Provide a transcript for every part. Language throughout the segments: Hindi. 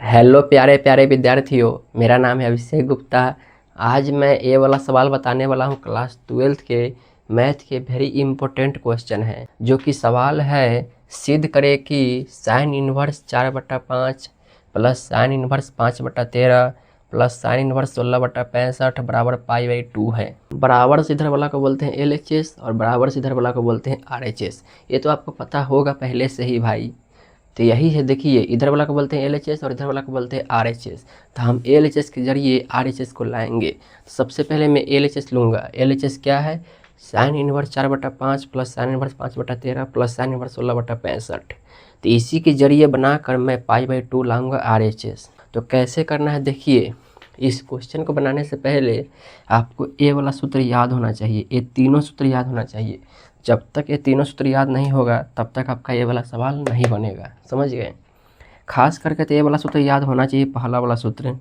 हेलो प्यारे प्यारे विद्यार्थियों, मेरा नाम है अभिषेक गुप्ता। आज मैं ये वाला सवाल बताने वाला हूँ क्लास 12th के मैथ के वेरी इंपॉर्टेंट क्वेश्चन है। जो कि सवाल है, सिद्ध करे कि sine inverse 4/5 plus sine inverse 5/13 plus sine inverse 16/65 बराबर π/2 है। बराबर से इधर वाला को बोलते हैं LHS और बराबर से इधर वाला को बोलते हैं RHS। ये तो आपको पता होगा पहले से ही भाई। तो यही है, देखिए इधर वाला को बोलते हैं LHS और इधर वाला को बोलते हैं RHS। तो हम LHS के जरिए RHS को लाएंगे। तो सबसे पहले मैं LHS लूँगा। LHS क्या है? Sine inverse 4/5 plus sine inverse 5/13 plus sine inverse 16/65। तो इसी के जरिए बनाकर मैं π/2 लाऊंगा RHS। तो कैसे करना है देखिए। इस क्वेश्चन को बनाने से पहले आपको ये वाला सूत्र याद होना चाहिए, ये तीनों सूत्र याद होना चाहिए। जब तक ये तीनों सूत्र याद नहीं होगा तब तक आपका ये वाला सवाल नहीं बनेगा, समझ गए। खास करके तो ये वाला सूत्र याद होना चाहिए, पहला वाला सूत्र।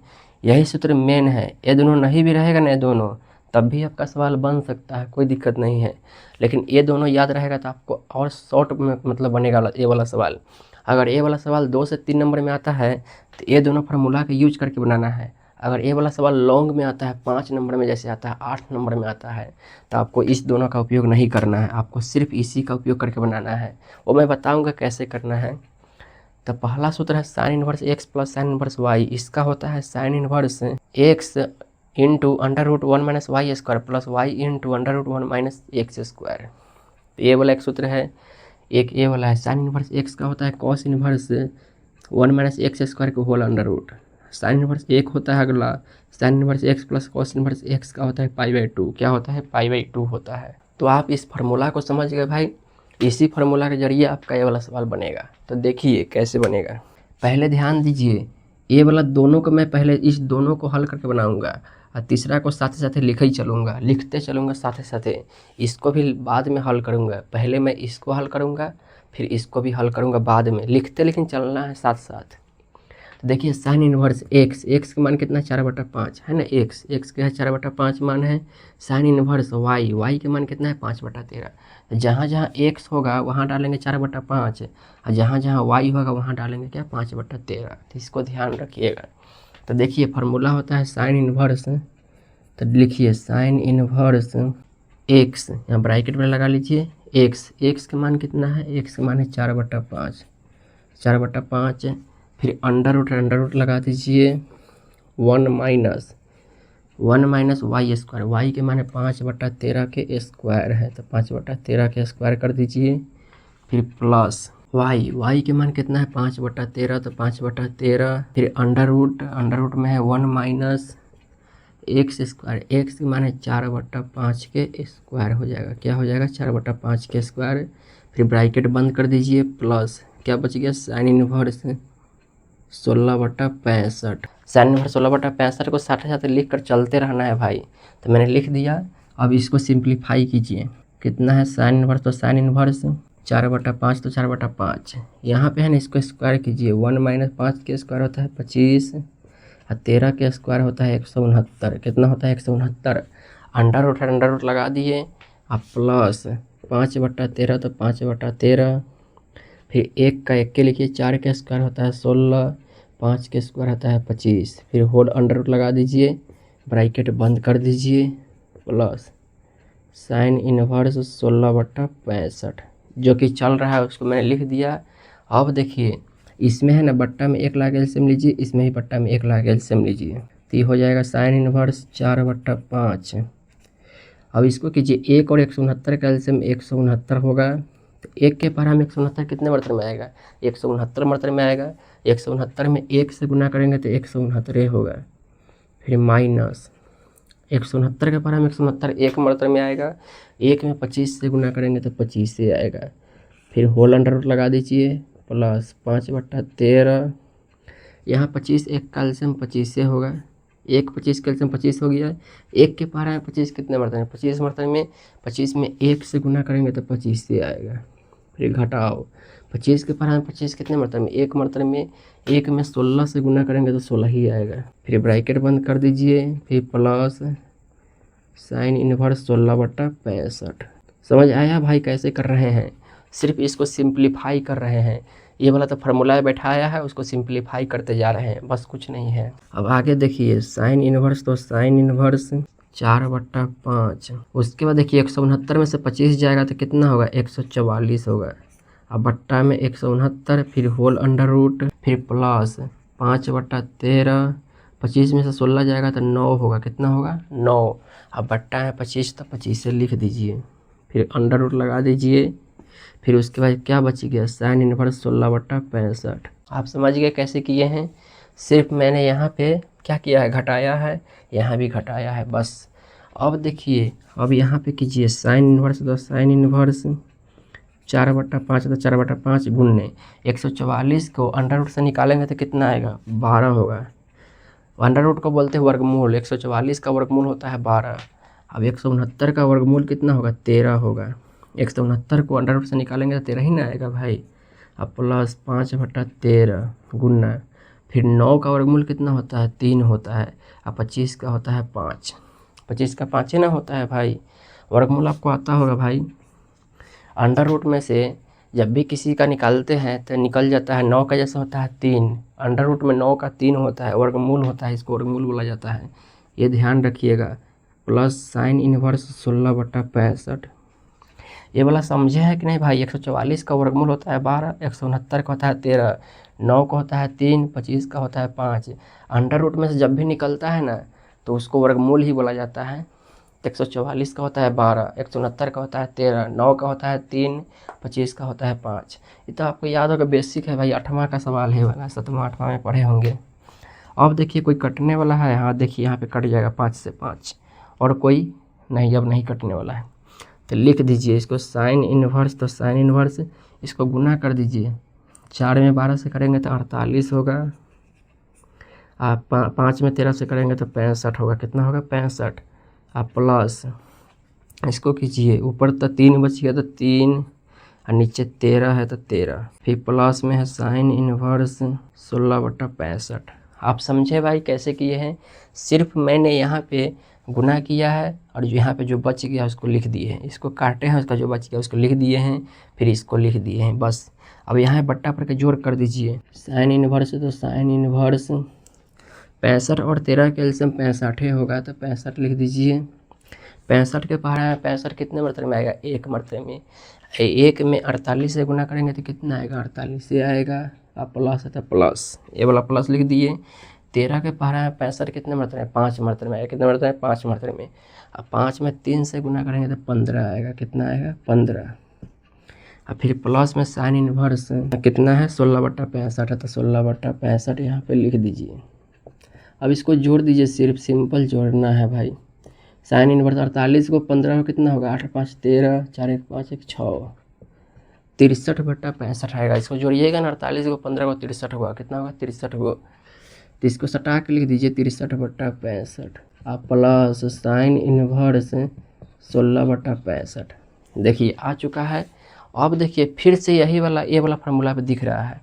यही सूत्र मेन है। ये दोनों नहीं भी रहेगा ना, ये दोनों, तब भी आपका सवाल बन सकता है, कोई दिक्कत नहीं है। लेकिन ये दोनों याद रहेगा तो आपको और शॉर्ट में मतलब बनेगा ये वाला सवाल। अगर ये वाला सवाल 2 से 3 नंबर में आता है तो ये दोनों फार्मूला का यूज करके बनाना है। अगर ये वाला सवाल लॉन्ग में आता है, 5 नंबर में जैसे आता है, 8 नंबर में आता है, तो आपको इस दोनों का उपयोग नहीं करना है, आपको सिर्फ इसी का उपयोग करके बनाना है। वो मैं बताऊंगा कैसे करना है। तो पहला सूत्र है sine inverse x plus sine inverse y। इसका होता है sine inverse x into √1 minus y square plus y into √1 minus x square. ये वाला एक सूत्र है। एक ये वाला है साइन इनवर्स x का होता है cos inverse 1 minus x square को whole under root. Sine inverse एक होता है अगला, sine inverse x plus cos inverse x का होता है π/2। क्या होता है? π/2 होता है। तो आप इस फार्मूला को समझ गए भाई। इसी फार्मूला के जरिए आपका ये वाला सवाल बनेगा। तो देखिए कैसे बनेगा। पहले ध्यान दीजिए, ये वाला दोनों को मैं पहले इस दोनों को हल करके बनाऊंगा और तीसरा को साथ साथ लिख ही चलूँगा, लिखते चलूँगा साथ साथ। इसको भी बाद में हल करूँगा। पहले मैं इसको हल करूँगा, फिर इसको भी हल करूँगा बाद में, लिखते लेकिन चलना है साथ साथ। तो देखिए साइन इनवर्स x का मान कितना 4/5 है ना। x का 4/5 मान है। साइन इनवर्स y के मान कितना है 5/13। तो जहाँ जहाँ x होगा वहाँ डालेंगे 4/5 और जहाँ जहाँ y होगा वहाँ डालेंगे क्या 5/13। तो इसको ध्यान रखिएगा। तो देखिए फार्मूला होता है साइन इनवर्स। तो लिखिए साइन इनवर्स x, यहाँ ब्रैकेट में लगा लीजिए। x का मान कितना है? x का मान है 4/5। फिर अंडर रूट लगा दीजिए। 1 माइनस वाई स्क्वायर, वाई के माने 5/13 के स्क्वायर है, तो 5/13 के स्क्वायर कर दीजिए। फिर प्लस वाई के मान कितना है 5/13, तो 5/13। फिर अंडर रूट में है 1 माइनस एक्स स्क्वायर, एक्स के मान है 4/5 के स्क्वायर हो जाएगा। क्या हो जाएगा? 4/5 के स्क्वायर। फिर ब्रैकेट बंद कर दीजिए। प्लस क्या बच गया? Sine inverse 16/65। साइन इनवर्स 16/65 को साथ साथ लिख कर चलते रहना है भाई। तो मैंने लिख दिया। अब इसको सिंप्लीफाई कीजिए। कितना है साइन इनवर्स? तो साइन इनवर्स 4/5 तो 4/5 यहाँ पे है ना, इसको स्क्वायर कीजिए। 1 माइनस 5 के स्क्वायर होता है 25 और 13 के स्क्वायर होता है 169। कितना होता है? 169। अंडर रूट लगा दिए और प्लस 5/13 तो 5/13। फिर 1 का 1 के लिखिए, 4 के स्क्वायर होता है 16, 5 के स्क्वायर होता है 25। फिर होल अंडर रूट लगा दीजिए, ब्रैकेट बंद कर दीजिए। प्लस साइन इनवर्स 16/65 जो कि चल रहा है उसको मैंने लिख दिया। अब देखिए इसमें है ना बट्टा में 1 लाख एलसीएम लीजिए, इसमें भी बट्टा में 1 लाख एलसीएम लीजिए। तो ये हो जाएगा साइन इनवर्स 4/5। अब इसको कीजिए, 1 और 169 का एलसीएम 169 होगा। तो 1 के पारा में 169 कितने मरतबे में आएगा? 169 मरतबे में आएगा। 169 में 1 से गुना करेंगे तो 169 होगा। फिर माइनस 169 के पारा में 169 1 मरतबे में आएगा। 1 में 25 से गुना करेंगे तो 25 से आएगा। फिर होल अंडर रूट लगा दीजिए। प्लस 5/13। यहाँ 25 1 का एलसीएम 25 से होगा। 1 25 का एलसीएम 25 हो गया। 1 के पारा में 25 कितने मरतबे में? 25 मरतबे में। 25 में 1 से गुना करेंगे तो 25 से आएगा। फिर घटाओ 25 के पारा में 25 कितने मरतबे में? 1 मरतबे में। 1 में 16 से गुना करेंगे तो 16 ही आएगा। फिर ब्रैकेट बंद कर दीजिए। फिर प्लस साइन इनवर्स 16/65। समझ आया भाई कैसे कर रहे हैं? सिर्फ इसको सिंप्लीफाई कर रहे हैं। ये वाला तो फार्मूला बैठाया है, उसको सिंप्लीफाई करते जा रहे हैं, बस कुछ नहीं है। अब आगे देखिए साइन इनवर्स, तो साइन इनवर्स 4/5। उसके बाद देखिए 169 में से 25 जाएगा तो कितना होगा, 144 होगा। अब बट्टा में 169, फिर होल अंडर रूट, फिर प्लस 5/13। 25 में से 16 जाएगा तो 9 होगा, कितना होगा 9। अब बट्टा है 25 तो 25 से लिख दीजिए, फिर अंडर रूट लगा दीजिए, फिर उसके बाद क्या बच गया, साइन इनवर्स 16/65। आप समझ गए कैसे किए हैं। सिर्फ मैंने यहाँ पे क्या किया है, घटाया है, यहाँ भी घटाया है, बस। अब देखिए अब यहाँ पे कीजिए साइन इनवर्स, तो साइन इनवर्स 4/5 तो 4/5 गुणने 144 को अंडर रूट से निकालेंगे तो कितना आएगा, 12 होगा। अंडर रूट को बोलते हैं वर्गमूल, 144 का वर्गमूल होता है 12। अब 169 का वर्गमूल कितना होगा, 13 होगा। 169 को अंडर रूट से निकालेंगे तो 13 ही ना आएगा भाई। अब प्लस 5/13 गुना, फिर 9 का वर्गमूल कितना होता है, 3 होता है। अब 25 का होता है 5, 25 का 5 ही ना होता है भाई। वर्गमूल आपको आता होगा भाई। अंडर रूट में से जब भी किसी का निकालते हैं तो निकल जाता है 9 का जैसा होता है 3, अंडर रूट में 9 का 3 होता है, वर्गमूल होता है, इसको वर्गमूल बोला जाता है, ये ध्यान रखिएगा। प्लस साइन इनवर्स 16/65, ये वाला समझे है कि नहीं भाई। 144 का वर्गमूल होता है 12, 169 का होता है 13, 9 का होता है 3, 25 का होता है 5। अंडर रूट में से जब भी निकलता है ना तो उसको वर्गमूल ही बोला जाता है। 144 का होता है 12, 169 का होता है 13, 9 का होता है 3, 25 का होता है 5। ये तो आपको याद होगा, बेसिक है भाई, 8वां का सवाल है वाला, 7वां 8वां में पढ़े होंगे। अब देखिए कोई कटने वाला है, हाँ देखिए यहाँ पे कट जाएगा 5 से 5, और कोई नहीं, अब नहीं कटने वाला है तो लिख दीजिए इसको साइन इनवर्स, तो साइन इनवर्स इसको गुना कर दीजिए, 4 में 12 से करेंगे तो 48 होगा। आप 5 में 13 से करेंगे तो 65 होगा, कितना होगा 65। आप प्लस इसको कीजिए, ऊपर तो 3 बच गया तो 3, और नीचे 13 है तो 13, फिर प्लस में है साइन इनवर्स 16/65। आप समझे भाई कैसे किए हैं। सिर्फ मैंने यहाँ पे गुना किया है और जो यहाँ पे जो बच गया उसको लिख दिए हैं, इसको काटे हैं, उसका जो बच गया उसको लिख दिए हैं, फिर इसको लिख दिए हैं, बस। अब यहाँ बट्टा पर के जोड़ कर दीजिए, साइन इनवर्स, तो साइन इनवर्स 65 और 13 के एलसीएम 65 होगा, तो 65 लिख दीजिए। 65 के पहाड़ा है, 65 कितने मरतबे में आएगा, 1 मरतबे में। 1 में 48 से गुना करेंगे तो कितना आएगा, 48 से आएगा। अब प्लस है तो प्लस, ये वाला प्लस लिख दिए। 13 के पहाड़ा है, 65 कितने मरतबे में, 5 मरतबे में आएगा, कितने मरतबे में, 5 मरतबे में। अब 5 में 3 से गुना करेंगे तो 15 आएगा, कितना आएगा 15। अब फिर प्लस में साइन इनवर्स कितना है, 16/65 है, तो 16/65 यहाँ पे लिख दीजिए। अब इसको जोड़ दीजिए, सिर्फ सिंपल जोड़ना है भाई। साइन इनवर्स 48 को 15 को कितना होगा, 8 5 13, 4 1 5 1 6, 63/65 आएगा। इसको जोड़िएगा ना, 48 को 15 को 63 होगा, कितना होगा 63 को, तो इसको सटा के लिख दीजिए 63/65। आप प्लस साइन इनवर्स 16/65 देखिए आ चुका है। अब देखिए फिर से यही वाला, ये वाला फार्मूला पे दिख रहा है,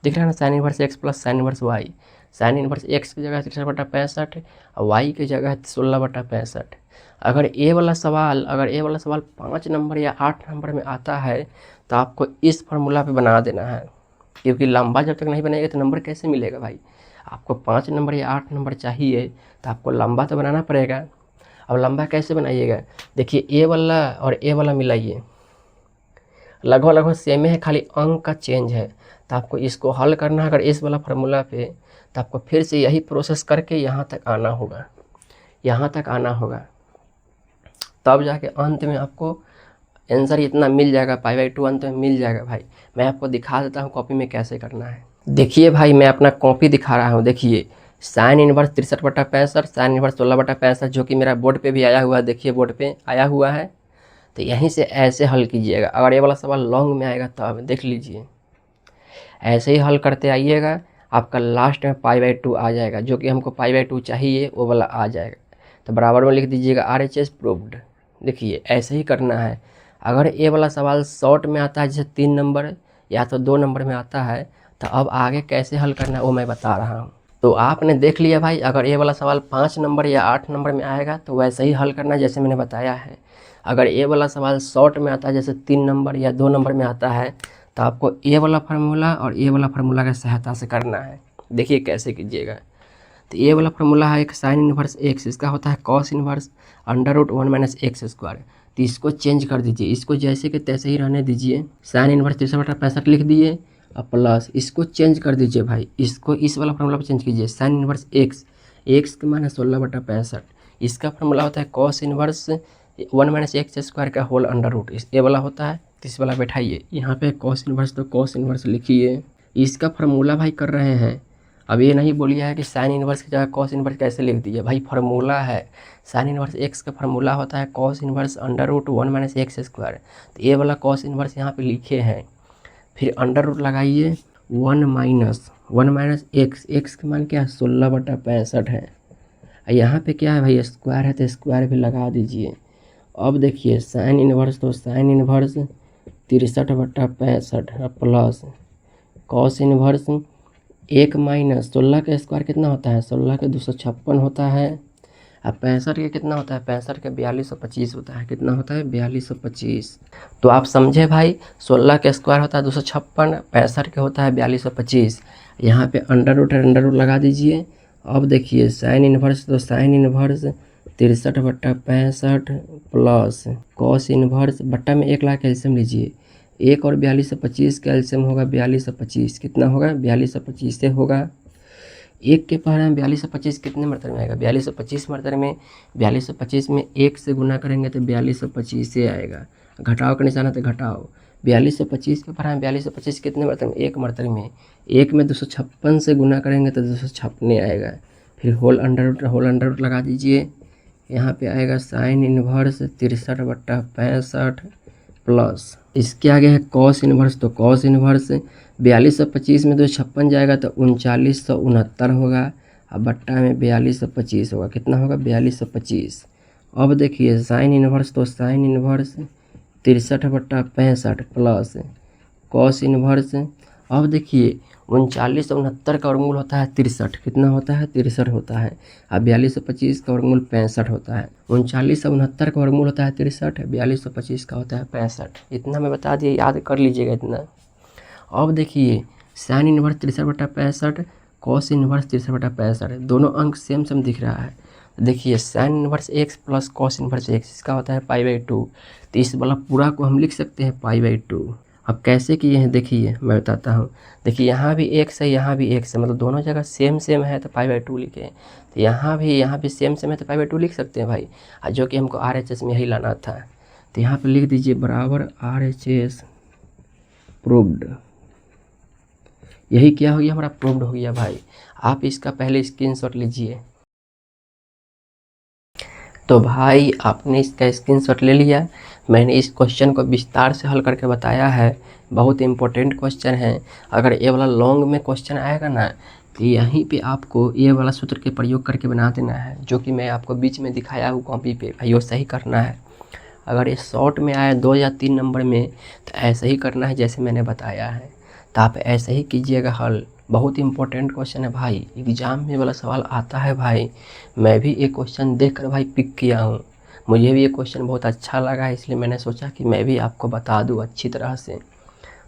दिख रहा है ना, sine inverse x plus sine inverse y. Sine inverse x की जगह 63/65 और वाई की जगह 16/65। अगर ये वाला सवाल 5 नंबर या 8 नंबर में आता है तो आपको इस फार्मूला पे बना देना है, क्योंकि लंबा जब तक नहीं बनेगा तो नंबर कैसे मिलेगा भाई। आपको 5 नंबर या 8 नंबर चाहिए तो आपको लंबा तो बनाना पड़ेगा। अब लंबा कैसे बनाइएगा, देखिए ए वाला और ए वाला मिलाइए, लगभग सेम है, खाली अंक का चेंज है। तो आपको इसको हल करना है अगर इस वाला फार्मूला पे, तो आपको फिर से यही प्रोसेस करके यहाँ तक आना होगा, यहाँ तक आना होगा, तब जाके अंत में आपको आंसर इतना मिल जाएगा, π/2 अंत में मिल जाएगा भाई। मैं आपको दिखा देता हूँ कॉपी में कैसे करना है। देखिए भाई मैं अपना कॉपी दिखा रहा हूँ, देखिए साइन इनवर्स 63/65, साइन इनवर्स 16/65 जो कि मेरा बोर्ड पे भी आया हुआ है, देखिए बोर्ड पे आया हुआ है। तो यहीं से ऐसे हल कीजिएगा। अगर ये वाला सवाल लॉन्ग में आएगा तब देख लीजिए, ऐसे ही हल करते आइएगा, आपका लास्ट में π/2 आ जाएगा, जो कि हमको π/2 चाहिए वो वाला आ जाएगा। तो बराबर में लिख दीजिएगा RHS प्रूव्ड। देखिए ऐसे ही करना है। अगर ये वाला सवाल शॉर्ट में आता है, जैसे 3 नंबर या तो 2 नंबर में आता है, तो अब आगे कैसे हल करना है वो मैं बता रहा हूँ। तो आपने देख लिया भाई, अगर ये वाला सवाल 5 नंबर या 8 नंबर में आएगा तो वैसे ही हल करना जैसे मैंने बताया है। अगर ये वाला सवाल शॉर्ट में आता है, जैसे 3 नंबर या 2 नंबर में आता है, तो तो आपको ये वाला फार्मूला और ये वाला फार्मूला की सहायता से करना है। देखिए कैसे कीजिएगा। तो ये वाला फार्मूला है एक साइन इनवर्स एक्स, इसका होता है cos inverse under root 1 minus x square. तो इसको चेंज कर दीजिए, इसको जैसे कि तैसे ही रहने दीजिए। साइन इनवर्स 63/65 लिख दिए और प्लस इसको चेंज कर दीजिए भाई, इसको इस वाला फार्मूला पर चेंज कीजिए। साइन इनवर्स एक्स, एक्स के मान है 16/65, इसका फार्मूला होता है cos inverse 1 minus x square का होल अंडर रूट, ये वाला होता है। तो इस वाला बैठाइए यहाँ पे कॉस इनवर्स, तो कॉस इनवर्स लिखिए। इसका फार्मूला भाई कर रहे हैं। अब ये नहीं बोलिए है कि साइन इनवर्स की जगह कॉस इनवर्स कैसे लिख दिए, भाई फार्मूला है। साइन इनवर्स एक्स का फार्मूला होता है cos inverse under root 1 minus x square. तो ये वाला कॉस इनवर्स यहाँ पे लिखे हैं, फिर अंडर रूट लगाइए 1 माइनस एक्स, एक्स का मान क्या है 16/65 है। यहाँ पे क्या है भाई स्क्वायर है, तो स्क्वायर भी लगा दीजिए। अब देखिए साइन इनवर्स, तो sine inverse 63/65 plus cos inverse 1 minus 16 का स्क्वायर कितना होता है, 16 के 256 होता है। अब 65 के कितना होता है, 65 के 4225 होता है। कितना होता है 4225। तो आप समझे भाई, 16 का स्क्वायर होता है 256, 65 के होता है 4225। यहाँ पे अंडर रूट लगा दीजिए। अब देखिए साइन इनवर्स, तो sine inverse 63/65 plus cos inverse बट्टा में 1 लाख एल्सियम लीजिए। 1 और 4225 का एल्सियम होगा 4225। कितना होगा 4225 से होगा। 1 के पहाड़ में 4225 कितने मरतबे में आएगा, 4225 मरतबे में। 4225 में 1 से गुना करेंगे तो 4225 से आएगा। घटाओ का निशान है तो घटाओ। 4225 के पहाड़ में 4225 कितने मरतबे में, 1 मरतबे में। 1 में 256 से गुना करेंगे तो 256 आएगा। फिर होल अंडर रूट लगा दीजिए। यहाँ पे आएगा साइन इनवर्स 63/65 प्लस इसके आगे है कॉस इनवर्स, तो कॉस इनवर्स 4225 में 256 जाएगा तो 3969 होगा। अब बट्टा में 4225 होगा। कितना होगा 4225। अब देखिए साइन इनवर्स, तो sine inverse 63/65 plus cos inverse. अब देखिए 3969 का वर्गमूल होता है 63। कितना होता है 63 होता है। अब 4225 का वर्गमूल 65 होता है। 3969 का वर्गमूल होता है 63, 4225 का होता है 65। इतना मैं बता दिए, याद कर लीजिएगा इतना। अब देखिए साइन इनवर्स 63/65, कॉस इनवर्स 63/65, दोनों अंक सेम दिख रहा है। देखिए sign inverse x plus cos inverse x, इसका होता है π/2। तो इस वाला पूरा को हम लिख सकते हैं π/2। अब कैसे किए हैं देखिए मैं बताता हूँ। देखिए यहाँ भी एक्स है, यहाँ भी एक्स है, मतलब दोनों जगह सेम है तो π/2 लिखे। तो यहाँ भी सेम है तो π/2 लिख सकते हैं भाई, जो कि हमको RHS में यही लाना था। तो यहाँ पे लिख दीजिए बराबर RHS प्रूव्ड। यही क्या हो गया हमारा, प्रूव्ड हो गया भाई। आप इसका पहले स्क्रीनशॉट लीजिए। तो भाई आपने इसका स्क्रीनशॉट ले लिया। मैंने इस क्वेश्चन को विस्तार से हल करके बताया है, बहुत इंपॉर्टेंट क्वेश्चन है। अगर ये वाला लॉन्ग में क्वेश्चन आएगा ना, तो यहीं पे आपको ये वाला सूत्र के प्रयोग करके बना देना है, जो कि मैं आपको बीच में दिखाया हूँ कॉपी पे, भाई वो सही करना है। अगर ये शॉर्ट में आए 2 या 3 नंबर में, तो ऐसे ही करना है जैसे मैंने बताया है। तो आप ऐसे ही कीजिएगा हल। बहुत इंपॉर्टेंट क्वेश्चन है भाई, एग्जाम में वाला सवाल आता है भाई। मैं भी ये क्वेश्चन देखकर भाई पिक किया हूँ, मुझे भी ये क्वेश्चन बहुत अच्छा लगा है, इसलिए मैंने सोचा कि मैं भी आपको बता दूँ अच्छी तरह से।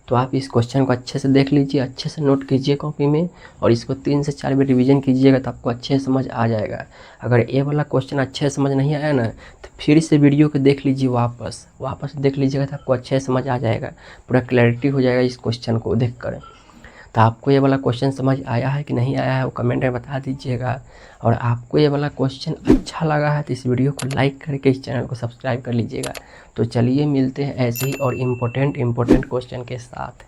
तो आप इस क्वेश्चन को अच्छे से देख लीजिए, अच्छे से नोट कीजिए कॉपी में, और इसको 3 से 4 बार रिवीजन कीजिएगा तो आपको अच्छे से समझ आ जाएगा। अगर ये वाला क्वेश्चन अच्छे से समझ नहीं आया ना, तो फिर से वीडियो को देख लीजिए, वापस देख लीजिएगा तो आपको अच्छे से समझ आ जाएगा, पूरा क्लैरिटी हो जाएगा इस क्वेश्चन को देख कर। तो आपको ये वाला क्वेश्चन समझ आया है कि नहीं आया है, वो कमेंट में बता दीजिएगा। और आपको ये वाला क्वेश्चन अच्छा लगा है तो इस वीडियो को लाइक करके इस चैनल को सब्सक्राइब कर लीजिएगा। तो चलिए मिलते हैं ऐसे ही और इम्पोर्टेंट क्वेश्चन के साथ।